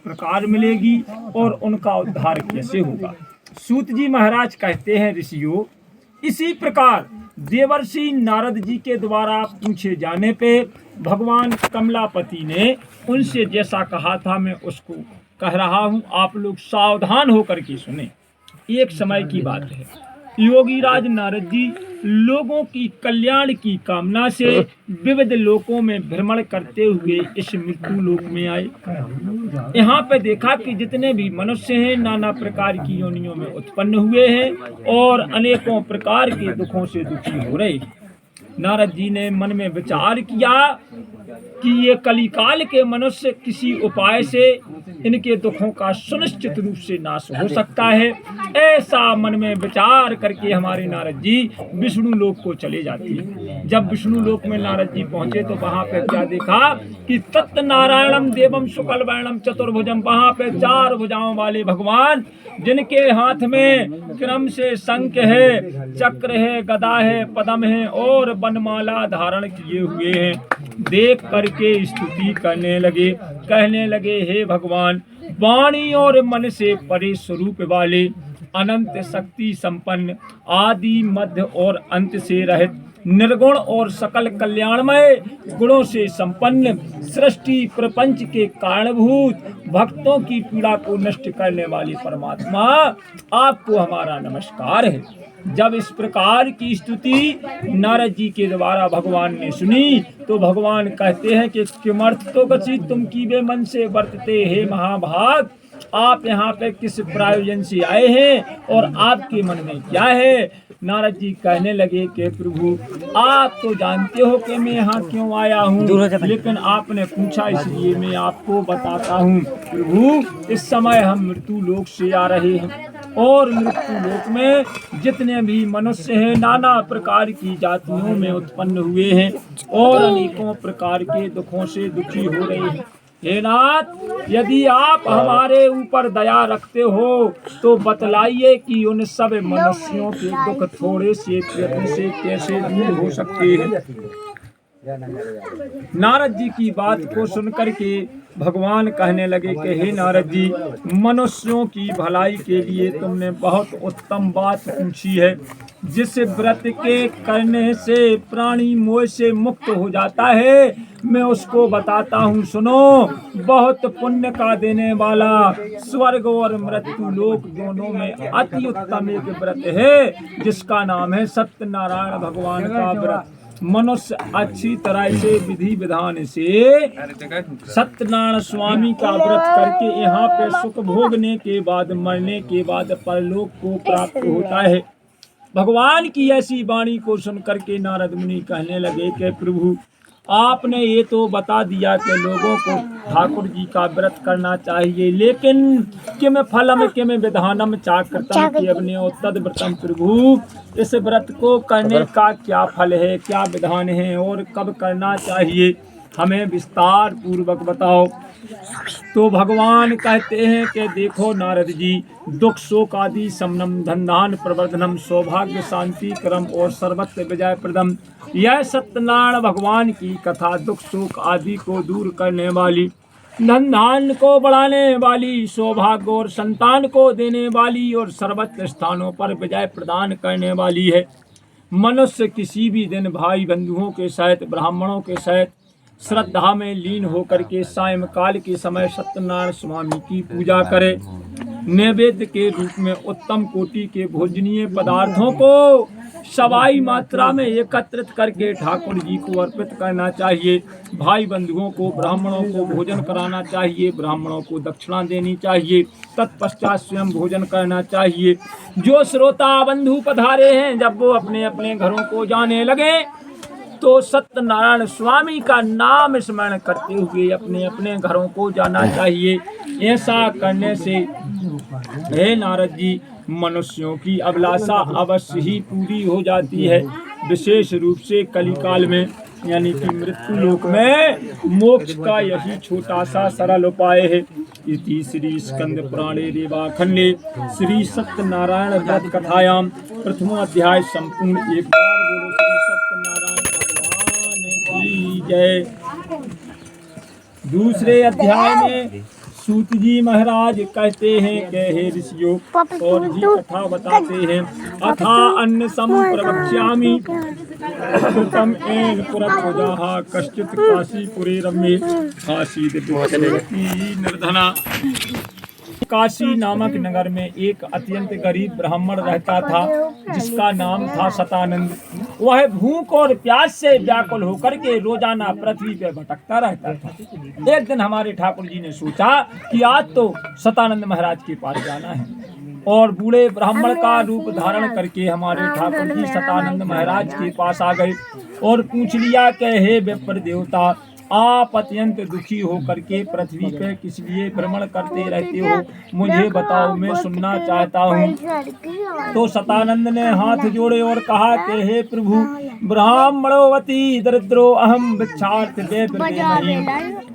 प्रकार मिलेगी और उनका उद्धार कैसे होगा। सूत जी महाराज कहते हैं, ऋषियों, इसी प्रकार देवर्षि नारद जी के द्वारा पूछे जाने पे भगवान कमलापति ने उनसे जैसा कहा था मैं उसको कह रहा हूँ, आप लोग सावधान होकर के सुने। एक समय की बात है, योगीराज नारद जी लोगों की कल्याण की कामना से विविध लोकों में भ्रमण करते हुए इस मृत्यु लोक में आए। यहाँ पे देखा कि जितने भी मनुष्य हैं नाना प्रकार की योनियों में उत्पन्न हुए हैं और अनेकों प्रकार के दुखों से दुखी हो रहे हैं। नारद जी ने मन में विचार किया कि ये कलिकाल के मनुष्य किसी उपाय से इनके दुखों का सुनिश्चित रूप से नाश हो सकता है। ऐसा मन में विचार करके हमारे नारद जी विष्णु लोक को चले जाते हैं। जब विष्णु लोक में नारद जी पहुंचे तो वहां पे क्या देखा कि तत् नारायणम देवम शुक्ल वर्णम चतुर्भुजम, वहां पे 4 भुजाओं वाले भगवान, जिनके हाथ में क्रम से शंख है, चक्र है, गदा है, पद्म है और वनमाला धारण किए हुए हैं, देख करके स्तुति करने लगे। कहने लगे, हे भगवान, वाणी और मन से परे स्वरूप वाले, अनंत शक्ति संपन्न, आदि मध्य और अंत से रहित, निर्गुण और सकल कल्याणमय गुणों से संपन्न, सृष्टि प्रपंच के कारणभूत, भक्तों की पीड़ा को नष्ट करने वाले परमात्मा, आपको हमारा नमस्कार है। जब इस प्रकार की स्तुति नारद जी के द्वारा भगवान ने सुनी तो भगवान कहते हैं कि किमर्थ तो गति तुम कीबे मन से वर्तते, हे महाभाग, आप यहाँ पे किस प्रयोजन से आए हैं और आपके मन में क्या है। नारद जी कहने लगे कि प्रभु, आप तो जानते हो कि मैं यहाँ क्यों आया हूँ, लेकिन आपने पूछा इसलिए मैं आपको बताता हूँ। प्रभु, इस समय हम मृत्यु लोक से आ रहे हैं और मृत्यु लोक में जितने भी मनुष्य हैं नाना प्रकार की जातियों में उत्पन्न हुए हैं और अनेकों प्रकार के दुखों से दुखी हो रहे हैं। हे नाथ, यदि आप हमारे ऊपर दया रखते हो तो बतलाइए कि उन सब मनुष्यों के दुख थोड़े से प्रयत्न से कैसे दूर हो सकते हैं। नारद जी की बात को सुनकर के भगवान कहने लगे कि हे नारद जी, मनुष्यों की भलाई के लिए तुमने बहुत उत्तम बात पूछी है। जिस व्रत के करने से प्राणी मोह से मुक्त हो जाता है, मैं उसको बताता हूँ, सुनो। बहुत पुण्य का देने वाला, स्वर्ग और मृत्यु लोक दोनों में अति उत्तम एक व्रत है जिसका नाम है सत्यनारायण भगवान का व्रत। मनुष्य अच्छी तरह से विधि विधान से सत्यनारायण स्वामी का व्रत करके यहाँ पे सुख भोगने के बाद, मरने के बाद परलोक को प्राप्त होता है। भगवान की ऐसी वाणी को सुनकर के नारद मुनि कहने लगे कि प्रभु, आपने ये तो बता दिया कि लोगों को ठाकुर जी का व्रत करना चाहिए, लेकिन किम फलम किम विधानम चाकृतम तद व्रतम। प्रभु, इस व्रत को करने का क्या फल है, क्या विधान है और कब करना चाहिए, हमें विस्तार पूर्वक बताओ। तो भगवान कहते हैं कि देखो नारद जी, दुख शोक आदि समनम, धनधान प्रवर्धनम, सौभाग्य शांति क्रम और सर्वत्र विजय प्रदम, यह सत्यनारायण भगवान की कथा दुख शोक आदि को दूर करने वाली, धनधान को बढ़ाने वाली, सौभाग्य और संतान को देने वाली और सर्वत्र स्थानों पर विजय प्रदान करने वाली है। मनुष्य किसी भी दिन भाई बंधुओं के सहित, ब्राह्मणों के सहित श्रद्धा में लीन होकर के सायंकाल के समय सत्यनारायण स्वामी की पूजा करे। नैवेद्य के रूप में उत्तम कोटि के भोजनीय पदार्थों को सवाई मात्रा में एकत्रित करके ठाकुर जी को अर्पित करना चाहिए। भाई बंधुओं को, ब्राह्मणों को भोजन कराना चाहिए, ब्राह्मणों को दक्षिणा देनी चाहिए, तत्पश्चात स्वयं भोजन करना चाहिए। जो श्रोता बंधु पधारे हैं, जब वो अपने अपने घरों को जाने लगे तो सत्यनारायण स्वामी का नाम स्मरण करते हुए अपने अपने घरों को जाना चाहिए। ऐसा करने से हे नारद जी, मनुष्यों की अभिलाषा अवश्य ही पूरी हो जाती है। विशेष रूप से कलिकाल में यानी कि मृत्यु लोक में मोक्ष का यही छोटा सा सरल उपाय है। इति श्री स्कंद पुराणे रेवाखंडे श्री सत्यनारायण व्रत कथायाम प्रथमो अध्याय संपूर्ण। एक बार बोलो श्री सत्यनारायण भगवान की जय। दूसरे अध्याय में सूत जी महाराज कहते हैं कि हे ऋषियों, और भी कथा बताते हैं। अथा अन्न संप्रवक्ष्यामि तम एन पुरः कश्चित् काशीपुरे रम्ये आसीत् निर्धना। काशी नामक नगर में एक अत्यंत गरीब ब्राह्मण रहता था, जिसका नाम था सतानंद। वह भूख और प्यास से व्याकुल होकर के रोजाना पृथ्वी पे भटकता रहता था। एक दिन हमारे ठाकुर जी ने सोचा कि आज तो सतानंद महाराज के पास जाना है, और बूढ़े ब्राह्मण का रूप धारण करके हमारे ठाकुर जी सतानंद महाराज के पास आ गए और पूछ लिया कि हे विप्र देवता, आप अत्यंत दुखी होकर के पृथ्वी पे किस लिए भ्रमण करते रहते हो, मुझे बताओ, मैं सुनना चाहता हूँ। तो सतानंद ने हाथ जोड़े और कहा कि हे प्रभु, ब्राह्मणोवती दरिद्रो अहम भिक्षार्थे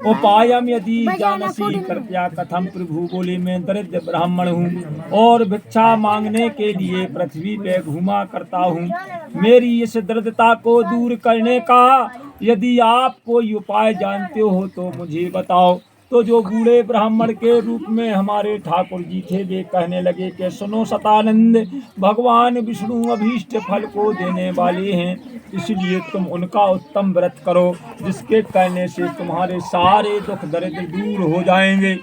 उपायम यदि जानसी कृपया कथम। प्रभु बोले, मैं दरिद्र ब्राह्मण हूँ और भिक्षा मांगने के लिए पृथ्वी पे घूमा करता हूँ। मेरी इस दरिद्रता को दूर करने का यदि आप कोई उपाय जानते हो तो मुझे बताओ। तो जो बूढ़े ब्राह्मण के रूप में हमारे ठाकुर जी थे, वे कहने लगे कि सुनो सतानंद, भगवान विष्णु अभीष्ट फल को देने वाले हैं, इसलिए तुम उनका उत्तम व्रत करो, जिसके करने से तुम्हारे सारे दुख दरिद्र दूर हो जाएंगे,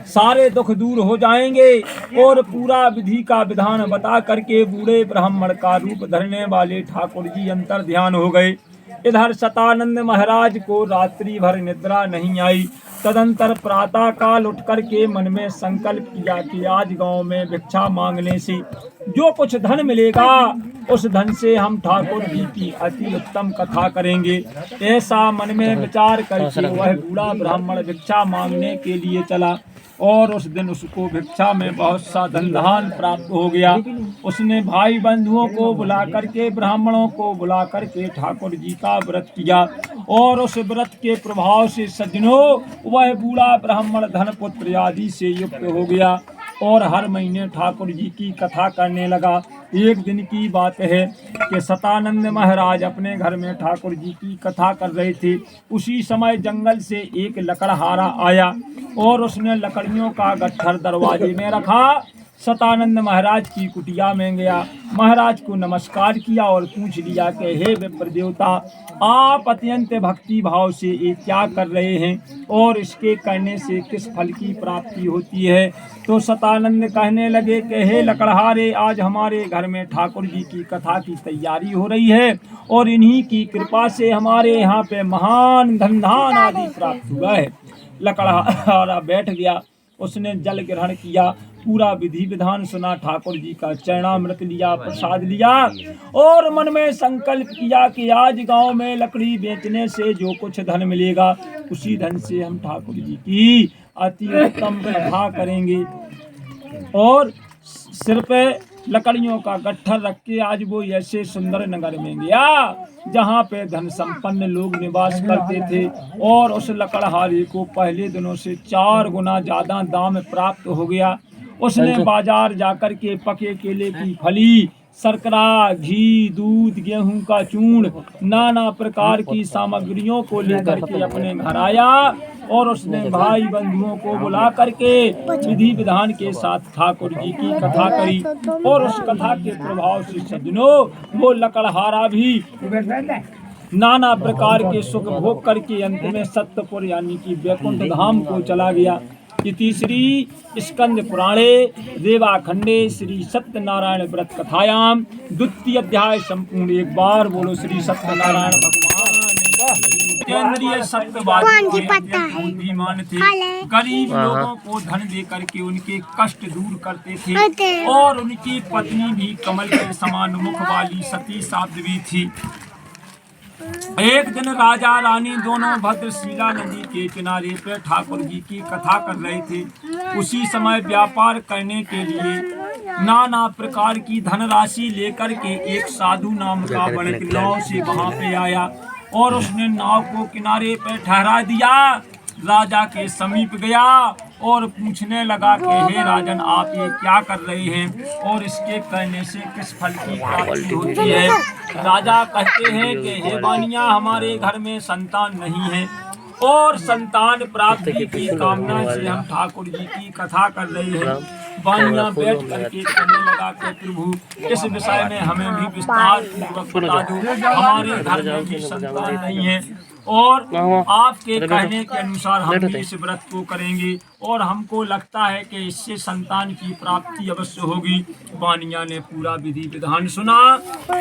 सारे दुख दूर हो जाएंगे। और पूरा विधि का विधान बता करके बूढ़े ब्राह्मण का रूप धरने वाले ठाकुर जी अंतर ध्यान हो गए। इधर सतानंद महाराज को रात्रि भर निद्रा नहीं आई। तदंतर प्रातः काल उठ करके मन में संकल्प किया कि आज गांव में भिक्षा मांगने से जो कुछ धन मिलेगा, उस धन से हम ठाकुर जी की अति उत्तम कथा करेंगे। ऐसा मन में विचार करके वह बूढ़ा ब्राह्मण भिक्षा मांगने के लिए चला, और उस दिन उसको भिक्षा में बहुत सा धन धान प्राप्त हो गया। उसने भाई बंधुओं को बुला करके, ब्राह्मणों को बुला करके ठाकुर जी का व्रत किया, और उस व्रत के प्रभाव से सज्जनों वह बूढ़ा ब्राह्मण धन पुत्र आदि से युक्त हो गया और हर महीने ठाकुर जी की कथा करने लगा। एक दिन की बात है कि सतानंद महाराज अपने घर में ठाकुर जी की कथा कर रहे थे। उसी समय जंगल से एक लकड़हारा आया और उसने लकड़ियों का गट्ठर दरवाजे में रखा। सतानंद महाराज की कुटिया में गया, महाराज को नमस्कार किया और पूछ लिया कि हे विप्र देवता, आप अत्यंत भक्ति भाव से ये क्या कर रहे हैं और इसके करने से किस फल की प्राप्ति होती है। तो सतानंद कहने लगे कि हे लकड़हारे, आज हमारे घर में ठाकुर जी की कथा की तैयारी हो रही है और इन्हीं की कृपा से हमारे यहाँ पे महान धन धान आदि प्राप्त हुआ है। लकड़हारा बैठ गया, उसने जल ग्रहण किया, पूरा विधि विधान सुना, ठाकुर जी का चरणामृत लिया, प्रसाद लिया और मन में संकल्प किया कि आज गांव में लकड़ी बेचने से जो कुछ धन मिलेगा, उसी धन से हम ठाकुर जी की अति उत्तम कथा करेंगे। और सिर पे लकड़ियों का गट्ठर रख के आज वो ऐसे सुंदर नगर में गया जहाँ पे धन संपन्न लोग निवास करते थे, और उस लकड़हारे को पहले दिनों से 4 गुना ज्यादा दाम प्राप्त हो गया। उसने बाजार जाकर के पके केले की फली, शर्करा, घी, दूध, गेहूं का चूर्ण, नाना प्रकार की सामग्रियों को लेकर के अपने घर आया और उसने भाई बंधुओं को बुला करके विधि विधान के साथ ठाकुर जी की कथा करी। और उस कथा के प्रभाव से सज्जनों वो लकड़हारा भी नाना प्रकार के सुख भोग करके अंत में सत्यपुर यानी कि वैकुंठ धाम को चला गया। इति श्री स्कंद पुराणे देवाखंडे श्री सत्यनारायण व्रत कथायाम द्वितीय अध्याय संपूर्ण। एक बार बोलो श्री सत्यनारायण भगवान। केंद्रीय सत्यवादी बुद्धिमान थे, गरीब लोगों को धन दे करके उनके कष्ट दूर करते थे, और उनकी पत्नी भी कमल के समान मुख वाली सती साध्वी थी। एक दिन राजा रानी दोनों भद्रशिला नदी के किनारे पर ठाकुर जी की कथा कर रहे थे। उसी समय व्यापार करने के लिए नाना प्रकार की धनराशि लेकर के एक साधु नाम का वणिक नाव से वहां पे आया और उसने नाव को किनारे पर ठहरा दिया। राजा के समीप गया और पूछने लगा कि हे राजन, आप ये क्या कर रहे हैं और इसके करने से किस फल की प्राप्ति होती है। राजा कहते हैं कि हे बानिया, हमारे घर में संतान नहीं है और संतान प्राप्ति की कामना से हम ठाकुर जी की कथा कर रहे हैं। बानिया बैठ करके कहने लगा कि प्रभु इस विषय में हमें भी विस्तार पूर्वक बता दो, हमारे घर में भी संतान नहीं है और आपके कहने के अनुसार हम भी इस व्रत को करेंगे और हमको लगता है कि इससे संतान की प्राप्ति अवश्य होगी। बानिया ने पूरा विधि विधान सुना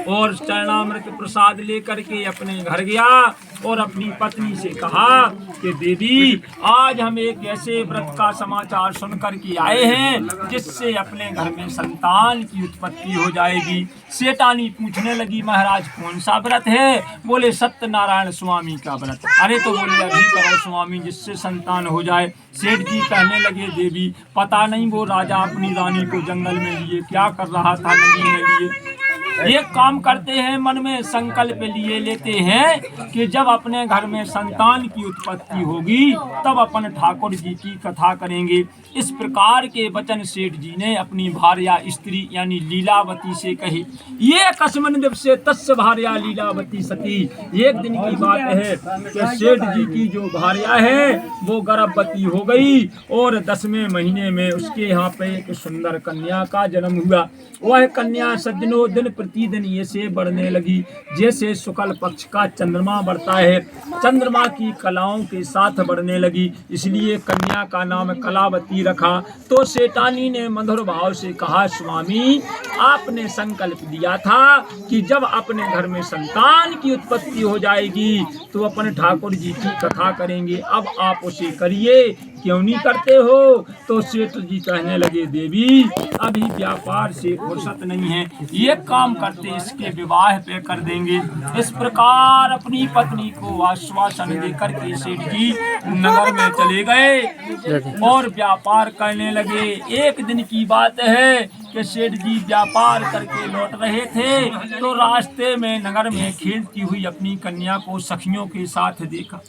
और चरणामृत प्रसाद लेकर के अपने घर गया और अपनी पत्नी से कहा कि देवी, आज हम एक ऐसे व्रत का समाचार सुन करके आए हैं जिससे अपने घर में संतान की उत्पत्ति हो जाएगी। सेठानी पूछने लगी, महाराज कौन सा व्रत है? बोले सत्यनारायण स्वामी का व्रत। अरे तो बोले अभी करो स्वामी जिससे संतान हो जाए। सेठ जी कहने लगे, देवी पता नहीं वो राजा अपनी रानी को जंगल में लिए क्या कर रहा था, नदी में लिए। एक काम करते हैं, मन में संकल्प लिए लेते हैं कि जब अपने घर में संतान की उत्पत्ति होगी तब अपन ठाकुर जी की कथा करेंगे। इस प्रकार के वचन सेठ जी ने अपनी भार्या स्त्री यानी लीलावती से कही। ये कस्मिन् दिवसे तस्य भार्या लीलावती सती। एक दिन की बात है कि सेठ जी की जो भार्या है वो गर्भवती हो गई और 10वें महीने में उसके यहाँ पे एक सुंदर कन्या का जन्म हुआ। वह कन्या सदिनों दिन प्रतिदिन ऐसे बढ़ने लगी जैसे शुक्ल पक्ष का चंद्रमा बढ़ता है। चंद्रमा की कलाओं के साथ बढ़ने लगी, इसलिए कन्या का नाम कलावती रखा। तो सेठानी ने मधुर भाव से कहा, स्वामी आपने संकल्प दिया था कि जब अपने घर में संतान की उत्पत्ति हो जाएगी तो अपन ठाकुर जी की कथा करेंगे, अब आप उसे करिए, क्यों नहीं करते हो? तो सेठ जी कहने लगे, देवी अभी व्यापार से फुर्सत नहीं है, ये काम करते इसके विवाह पे कर देंगे। इस प्रकार अपनी पत्नी को आश्वासन देकर के सेठ जी नगर में चले गए और व्यापार करने लगे। एक दिन की बात है कि सेठ जी व्यापार करके लौट रहे थे तो रास्ते में नगर में खेलती हुई अपनी कन्या को सखियों के साथ देखा।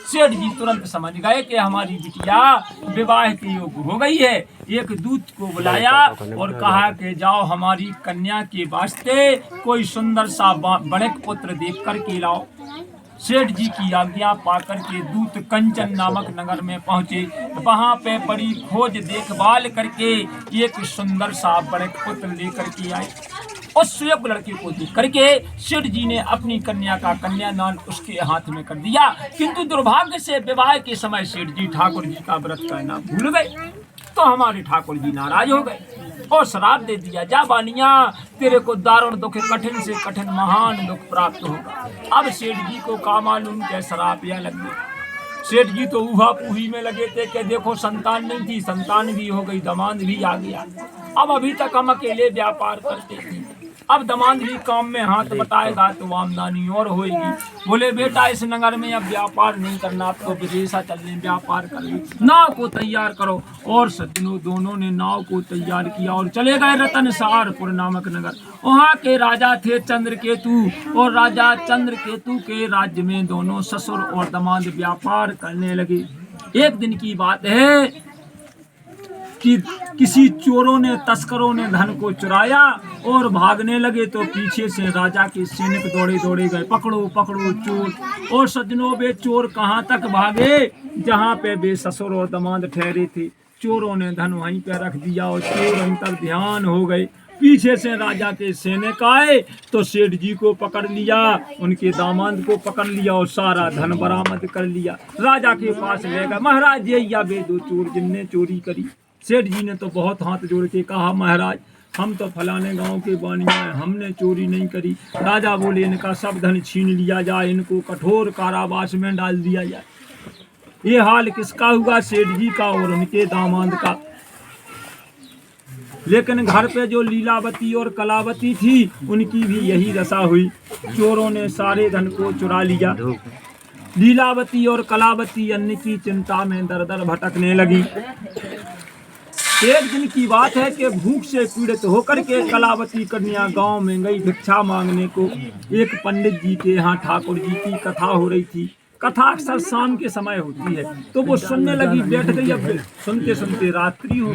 सेठ जी तुरंत समझ गए कि हमारी बिटिया विवाह के योग्य हो गई है। एक दूत को बुलाया और कहा कि जाओ हमारी कन्या के वास्ते कोई सुंदर सा बड़क पुत्र देख कर के लाओ। सेठ जी की आज्ञा पाकर के दूत कंचन नामक नगर में पहुंचे। वहां पे बड़ी खोज देखभाल करके एक सुंदर सा बड़क पुत्र लेकर के आए। उस स्वयं लड़के को देख करके सेठ जी ने अपनी कन्या का कन्यादान उसके हाथ में कर दिया, किंतु दुर्भाग्य से विवाह के समय सेठ जी ठाकुर जी का व्रत करना भूल गए। तो हमारे ठाकुर जी नाराज हो गए और श्राप दे दिया, जा बानिया तेरे को दारुण दुख, कठिन से कठिन महान दुख प्राप्त होगा। अब सेठ जी को का मालूम क्या श्राप या लग गया। सेठ जी तो ऊहा पूही में लगे थे कि देखो संतान नहीं थी, संतान भी हो गई, दामाद भी आ गया। अब अभी तक हम अकेले व्यापार करते थे, अब दामाद भी काम में हाथ बताएगा तो आमदनी और होएगी। बोले बेटा इस नगर में अब व्यापार नहीं करना, आपको विदेशा चलने व्यापार करना, नाव को तैयार करो। और सज्जनों दोनों ने नाव को तैयार किया और चले गए रतनसारपुर नामक नगर। वहाँ के राजा थे चंद्रकेतु और राजा चंद्रकेतु के राज्य में दोनों ससुर और दामाद व्यापार करने लगे। एक दिन की बात है कि किसी चोरों ने तस्करों ने धन को चुराया और भागने लगे तो पीछे से राजा के सैनिक दौड़े दौड़े गए, पकड़ो पकड़ो चोर। और सज्जनों वे चोर कहाँ तक भागे, जहाँ पे वे ससुर और दामाद ठहरे थे। चोरों ने धन वहीं पे रख दिया और चोर अंतर ध्यान हो गए। पीछे से राजा के सैनिक आए तो सेठ जी को पकड़ लिया, उनके दामाद को पकड़ लिया और सारा धन बरामद कर लिया। राजा के पास ले गए, महाराज ये या वे दो चोर जिनने चोरी करी। सेठ जी ने तो बहुत हाथ जोड़ के कहा, महाराज हम तो फलाने गांव के बानिया हैं, हमने चोरी नहीं करी। राजा बोले इनका सब धन छीन लिया जाए, इनको कठोर कारावास में डाल दिया जाए। ये हाल किसका हुआ, सेठ जी का और उनके दामाद का। लेकिन घर पे जो लीलावती और कलावती थी उनकी भी यही दशा हुई, चोरों ने सारे धन को चुरा लिया। लीलावती और कलावती अन्न की चिंता में दर दर भटकने लगी। एक दिन की बात है कि भूख से पीड़ित होकर के कलावती कन्या गांव में गई भिक्षा मांगने को। एक पंडित जी के यहाँ ठाकुर जी की कथा हो रही थी। कथा अक्सर शाम के समय होती है, तो वो सुनने लगी, बैठ गई। अब सुनते सुनते रात्रि हो,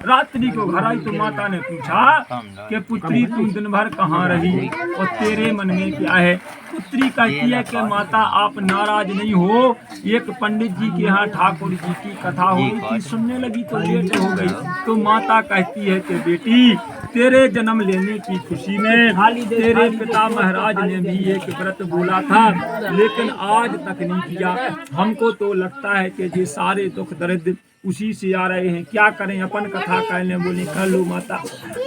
रात्रि को घर आई तो माता ने पूछा कि पुत्री तुम दिन भर कहाँ रही और तेरे मन में क्या है। पुत्री कहती है कि माता आप नाराज नहीं हो, एक पंडित जी के यहाँ ठाकुर जी की कथा हो रही थी, सुनने लगी तो लेट हो गई। तो माता कहती है कि बेटी तेरे जन्म लेने की खुशी में तेरे पिता महाराज ने भी एक व्रत बोला था, लेकिन आज तक नहीं किया। हमको तो लगता है कि ये सारे दुख दर्द उसी से आ रहे हैं, क्या करें, अपन कथा कहने बोली कर लो माता।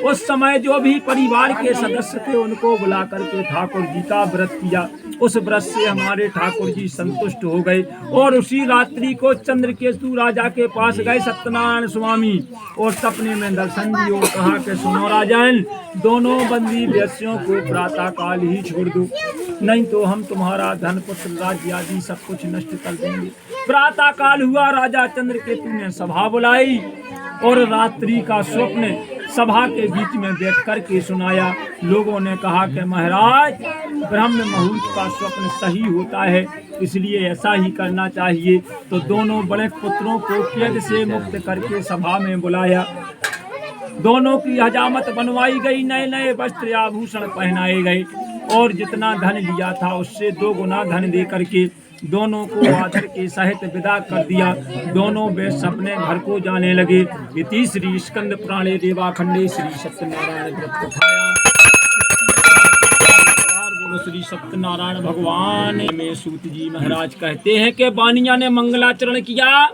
उस समय जो भी परिवार के सदस्य थे उनको बुला करके ठाकुर जी का व्रत किया। उस व्रत से हमारे ठाकुर जी संतुष्ट हो गए और उसी रात्रि को चंद्रकेतु राजा के पास गए सत्यनारायण स्वामी और सपने में दर्शन दिए और कहा कि सुनो राजन, दोनों बंदी व्यक्तियों को प्रातः काल ही छोड़ दो, नहीं तो हम तुम्हारा धन पुत्र राज्य आदि सब कुछ नष्ट कर देंगे। प्रातः काल हुआ, राजा चंद्रकेतु ने सभा बुलाई और रात्रि का स्वप्न सभा के बीच में बैठ कर के सुनाया। लोगों ने कहा कि महाराज ब्रह्म मुहूर्त का स्वप्न सही होता है, इसलिए ऐसा ही करना चाहिए। तो दोनों बड़े पुत्रों को कैद से मुक्त करके सभा में बुलाया, दोनों की हजामत बनवाई गई, नए नए वस्त्र आभूषण पहनाए गए और जितना धन लिया था उससे 2 गुना धन दे करके दोनों को आदर के सहित विदा कर दिया। दोनों वे अपने घर को जाने लगे। इति श्री स्कंद पुराणे देवाखंडे श्री सत्यनारायण व्रत कथायां बोलो श्री सत्यनारायण भगवान में सूत जी महाराज कहते हैं कि बानिया ने मंगलाचरण किया,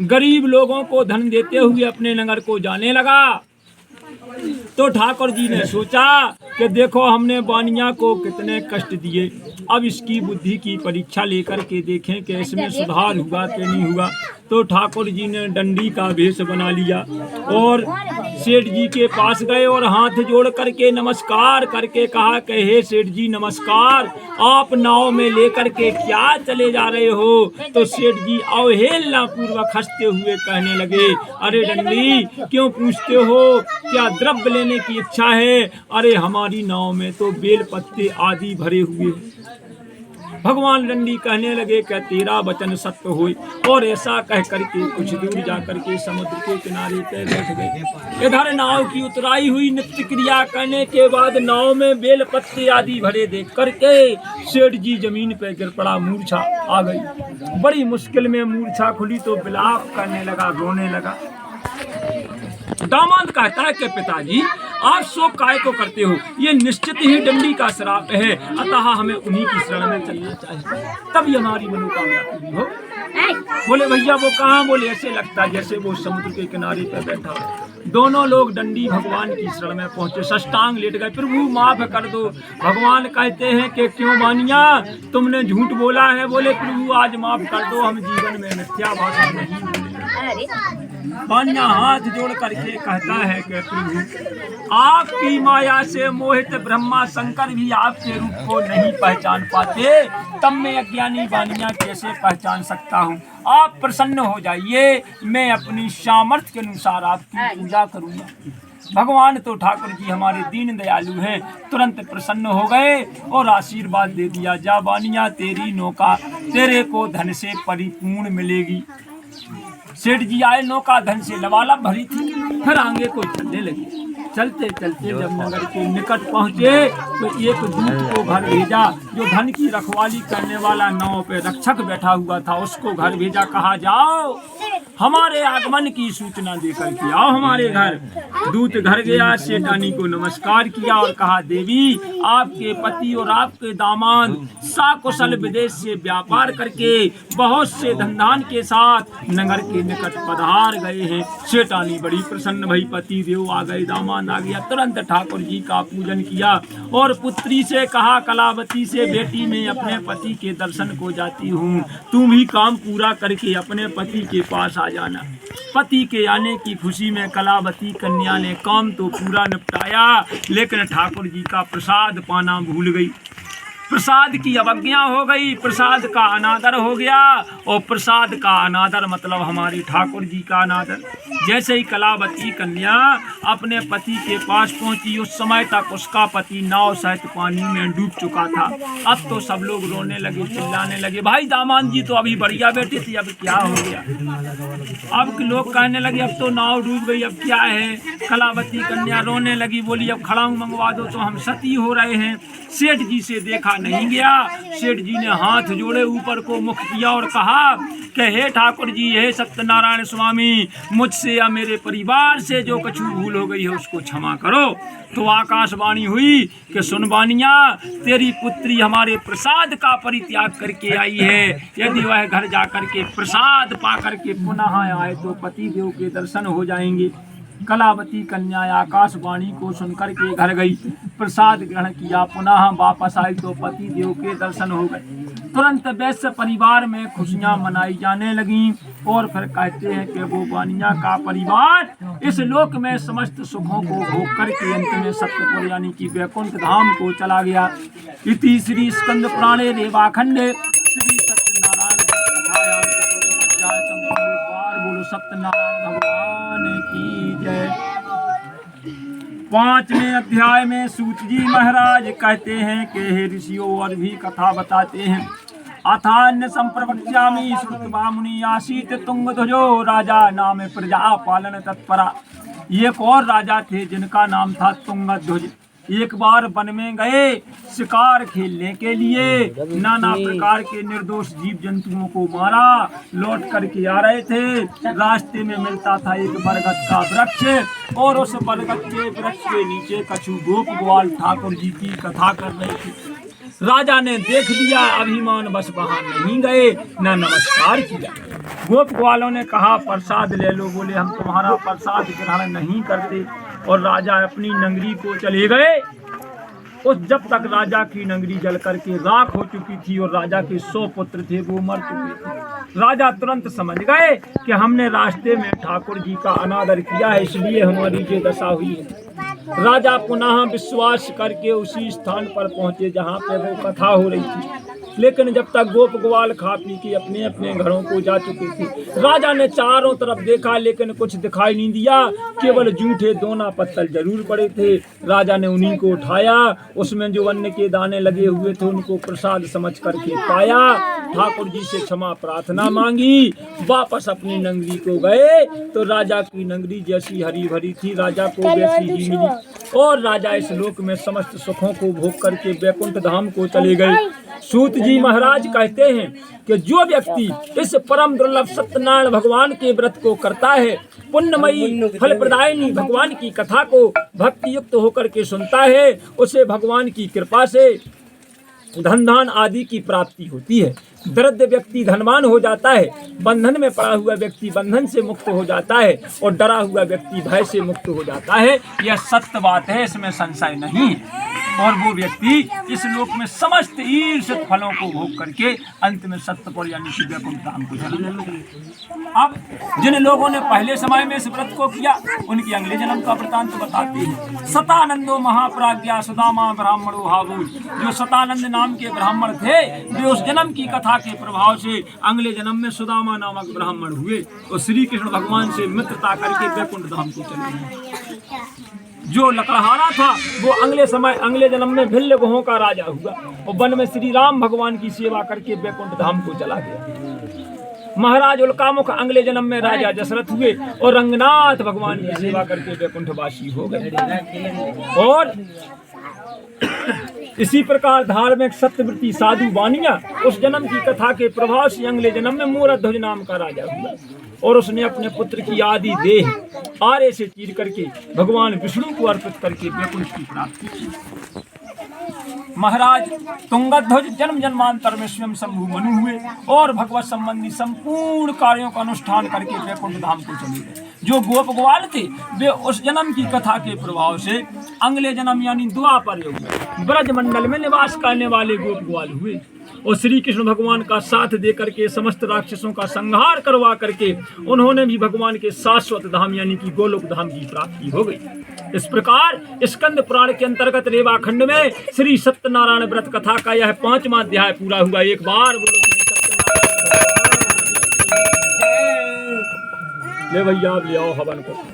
गरीब लोगों को धन देते हुए अपने नगर को जाने लगा। तो ठाकुर जी ने सोचा कि देखो हमने बानिया को कितने कष्ट दिए, अब इसकी बुद्धि की परीक्षा लेकर के देखें कि इसमें सुधार हुआ कि नहीं हुआ। तो ठाकुर जी ने डंडी का भेष बना लिया और सेठ जी के पास गए और हाथ जोड़ करके नमस्कार करके कहा कि हे सेठ जी नमस्कार, आप नाव में लेकर के क्या चले जा रहे हो। तो सेठ जी अवहेलना पूर्वक हंसते हुए कहने लगे, अरे डंडी क्यों पूछते हो, क्या द्रव्य लेने की इच्छा है? अरे हमारी नाव में तो बेल पत्ते आदि भरे हुए। भगवान डंडी कहने लगे कि तेरा वचन सत्य होए, और ऐसा कह करके कुछ दूर जा करके समुद्र के किनारे पे बैठ गए। इधर नाव की उतराई हुई नित्य क्रिया करने के बाद नाव में बेल पत्ते आदि भरे देख करके सेठ जी जमीन पे गिर पड़ा, मूर्छा आ गई। बड़ी मुश्किल में मूर्छा खुली तो विलाप करने लगा, रोने लगा। दामाद कहता है कि पिताजी आप शोक काय को करते हो, ये निश्चित ही डंडी का श्राप है, अतः हमें उन्हीं की शरण में चलना चाहिए, तभी हमारी मनोकामना पूरी हो। बोले भैया वो कहाँ? बोले ऐसे लगता है जैसे वो समुद्र के किनारे पर बैठा हो। दोनों लोग डंडी भगवान की शरण में पहुंचे, साष्टांग लेट गए, प्रभु माफ कर दो। भगवान कहते हैं कि क्यों बानिया तुमने झूठ बोला है? बोले प्रभु आज माफ कर दो, हम जीवन में मिथ्या भाषा नहीं बोले। बानिया हाथ जोड़ करके कहता है कि प्रभु आपकी माया से मोहित ब्रह्मा शंकर भी आपके रूप को नहीं पहचान पाते, तब मैं अज्ञानी बानिया कैसे पहचान सकता हूँ? आप प्रसन्न हो जाइए, मैं अपनी सामर्थ्य के अनुसार आपकी पूजा करूँगा। भगवान तो ठाकुर जी हमारे दीन दयालु हैं, तुरंत प्रसन्न हो गए और आशीर्वाद दे दिया, जा बानिया तेरी नौका तेरे को धन से परिपूर्ण मिलेगी। सेठ जी आए, नौका धन से लबालब भरी थी, फिर आगे को चलने लगे। चलते चलते जब नगर के निकट पहुंचे तो एक दूत को घर भेजा, जो धन की रखवाली करने वाला नाव पे रक्षक बैठा हुआ था, उसको घर भेजा, कहा जाओ हमारे आगमन की सूचना देकर के आओ हमारे घर। दूत घर गया, सेठानी को नमस्कार किया और कहा देवी आपके पति और आपके दामाद साकुशल विदेश से व्यापार करके बहुत से धनधान के साथ नगर के निकट पधार गए हैं। सेठानी बड़ी प्रसन्न भई, पति देव आ गए, दामाद आ गया। तुरंत ठाकुर जी का पूजन किया और पुत्री से कहा कलावती से, बेटी मैं अपने पति के दर्शन को जाती हूँ, तुम भी काम पूरा करके अपने पति के पास आ जाना। पति के आने की खुशी में कलावती कन्या ने काम तो पूरा निपटाया, लेकिन ठाकुर जी का प्रसाद पाना भूल गई। प्रसाद की अवज्ञा हो गई, प्रसाद का अनादर हो गया। और प्रसाद का अनादर मतलब हमारी ठाकुर जी का अनादर। जैसे ही कलावती कन्या अपने पति के पास पहुंची, उस समय तक उसका पति नाव सहित पानी में डूब चुका था। अब तो सब लोग रोने लगे, चिल्लाने लगे, भाई दामाद जी तो अभी बढ़िया बैठे थे, अब क्या हो गया। अब लोग कहने लगे अब तो नाव डूब गई, अब क्या है। कलावती कन्या रोने लगी, बोली अब खड़ाऊ मंगवा दो, तो हम सती हो रहे हैं। सेठ जी से देखा नहीं गया। सेठ जी ने हाथ जोड़े, ऊपर को मुख किया और कहा कि हे ठाकुर जी, हे सत्यनारायण स्वामी, मुझसे या मेरे परिवार से जो कछु भूल हो गई है उसको क्षमा करो। तो आकाशवाणी हुई कि सुन बानिया, तेरी पुत्री हमारे प्रसाद का परित्याग करके आई है। यदि वह घर जाकर के प्रसाद पा करके पुनः आए तो पति देव के दर्शन हो जाएंगे। कलावती कन्या आकाशवाणी को सुनकर के घर गई, प्रसाद ग्रहण किया, पुनः वापस आई तो पति देव के दर्शन हो गए। तुरंत वैश्य परिवार में खुशियां मनाई जाने लगीं। और फिर कहते हैं कि वो बानिया का परिवार इस लोक में समस्त सुखों को भोग करके अंत में सत्यपुर यानी कि वैकुंठ धाम को चला गया। इति श्री स्कंद पुराणे रेवाखंडे श्री सत्यनारायण बोलो सत्यनारायण भगवान की जय। 5वें अध्याय में सूत जी महाराज कहते हैं कि हे ऋषियों, और भी कथा बताते हैं। अथान्य संप्रवक्ष्यामि श्रुत्वा मुनि आसीत तुंगध्वजो राजा नाम प्रजा पालन तत्परा। एक और राजा थे जिनका नाम था तुंगध्वज। एक बार वन में गए शिकार खेलने के लिए, नाना प्रकार के निर्दोष जीव जंतुओं को मारा, लौट करके आ रहे थे। रास्ते में मिलता था एक बरगद का वृक्ष, और उस बरगद के वृक्ष के नीचे कछु गोप ग्वाल ठाकुर जी की कथा कर रहे थे। राजा ने देख लिया, अभिमान बस वहां नहीं गए, न नमस्कार किया। गोप ग्वालों ने कहा प्रसाद ले लो। बोले हम तुम्हारा प्रसाद ग्रहण नहीं करते। और राजा अपनी नगरी को चले गए। उस जब तक राजा की नगरी जल करके राख हो चुकी थी और राजा के 100 पुत्र थे वो मर चुके थे। राजा तुरंत समझ गए कि हमने रास्ते में ठाकुर जी का अनादर किया है, इसलिए हमारी ये दशा हुई है। राजा पुनः विश्वास करके उसी स्थान पर पहुंचे जहाँ पे वो कथा हो रही थी। लेकिन जब तक गोप ग्वाल खा पी के अपने अपने घरों को जा चुके थे। राजा ने चारों तरफ देखा लेकिन कुछ दिखाई नहीं दिया, केवल जूठे दोना पत्थर जरूर पड़े थे। राजा ने उन्हीं को उठाया, उसमें जो अन्न के दाने लगे हुए थे उनको प्रसाद समझ करके पाया, ठाकुर जी से क्षमा प्रार्थना मांगी, वापस अपनी नगरी को गए। तो राजा की नगरी जैसी हरी भरी थी, राजा को वैसी ही मिली। और राजा इस लोक में समस्त सुखों को भोग करके वैकुंठ धाम को चले गए। सूत जी महाराज कहते हैं कि जो व्यक्ति इस परम दुर्लभ सत्यनारायण भगवान के व्रत को करता है, पुण्यमयी फलप्रदायिनी भगवान की कथा को भक्ति युक्त होकर के सुनता है, उसे भगवान की कृपा से धन धान आदि की प्राप्ति होती है। दरिद्र व्यक्ति धनवान हो जाता है, बंधन में पड़ा हुआ व्यक्ति बंधन से मुक्त हो जाता है, और डरा हुआ व्यक्ति भय से मुक्त हो जाता है। यह सत्य बात है, इसमें संशय नहीं है। और वो व्यक्ति इस लोक में समस्त ईर्षित फलों को भोग करके अंत में सत्यपुर यानी कि वैकुंठ धाम को चला। अब जिन लोगों ने पहले समय में इस व्रत को किया उनके अगले जन्म का वृतांत बताते हैं। सतानंदो महाप्राज्ञा सुदामा ब्राह्मणो हावूल। जो सतानंद नाम के ब्राह्मण थे वे उस जन्म की कथा के प्रभाव से अगले जन्म में सुदामा नामक ब्राह्मण हुए और श्री कृष्ण भगवान से मित्रता करके वैकुंठ धाम को चले गए। जो लकड़हारा था वो अगले जन्म में भिल्ल गुहों का राजा हुआ और वन में श्री राम भगवान की सेवा करके वैकुंठ धाम को चला गया। महाराज उल्कामुख अगले जन्म में राजा दशरथ हुए और रंगनाथ भगवान की सेवा करके वैकुंठवासी हो गए। और इसी प्रकार धार्मिक सत्यव्रती साधु बानिया उस जन्म की कथा के प्रभाव से अगले जन्म में मूरध्वज नाम का राजा हुआ और उसने अपने पुत्र की आदि देह आरे से चीर करके भगवान विष्णु को अर्पित करके वैकुंठ की प्राप्ति की। महाराज तुंगध्वज जन्म जन्मांतर में स्वयं शंभु मनु हुए और भगवत संबंधी संपूर्ण कार्यों का अनुष्ठान करके वैकुंठ धाम को चले गए। जो गोप ग्वाल थे वे उस जन्म की कथा के प्रभाव से अगले जन्म यानी द्वापर युग ब्रज मंडल में निवास करने वाले गोप ग्वाल हुए और श्री कृष्ण भगवान का साथ दे करके समस्त राक्षसों का संहार करवा करके उन्होंने भी भगवान के शाश्वत धाम यानी कि गोलोक धाम की प्राप्ति हो गई। इस प्रकार स्कंद पुराण के अंतर्गत रेवा खंड में श्री सत्यनारायण व्रत कथा का यह 5वां अध्याय पूरा हुआ। एक बार बोलो श्री सत्यनारायण। ले भैया ले आओ हवन को।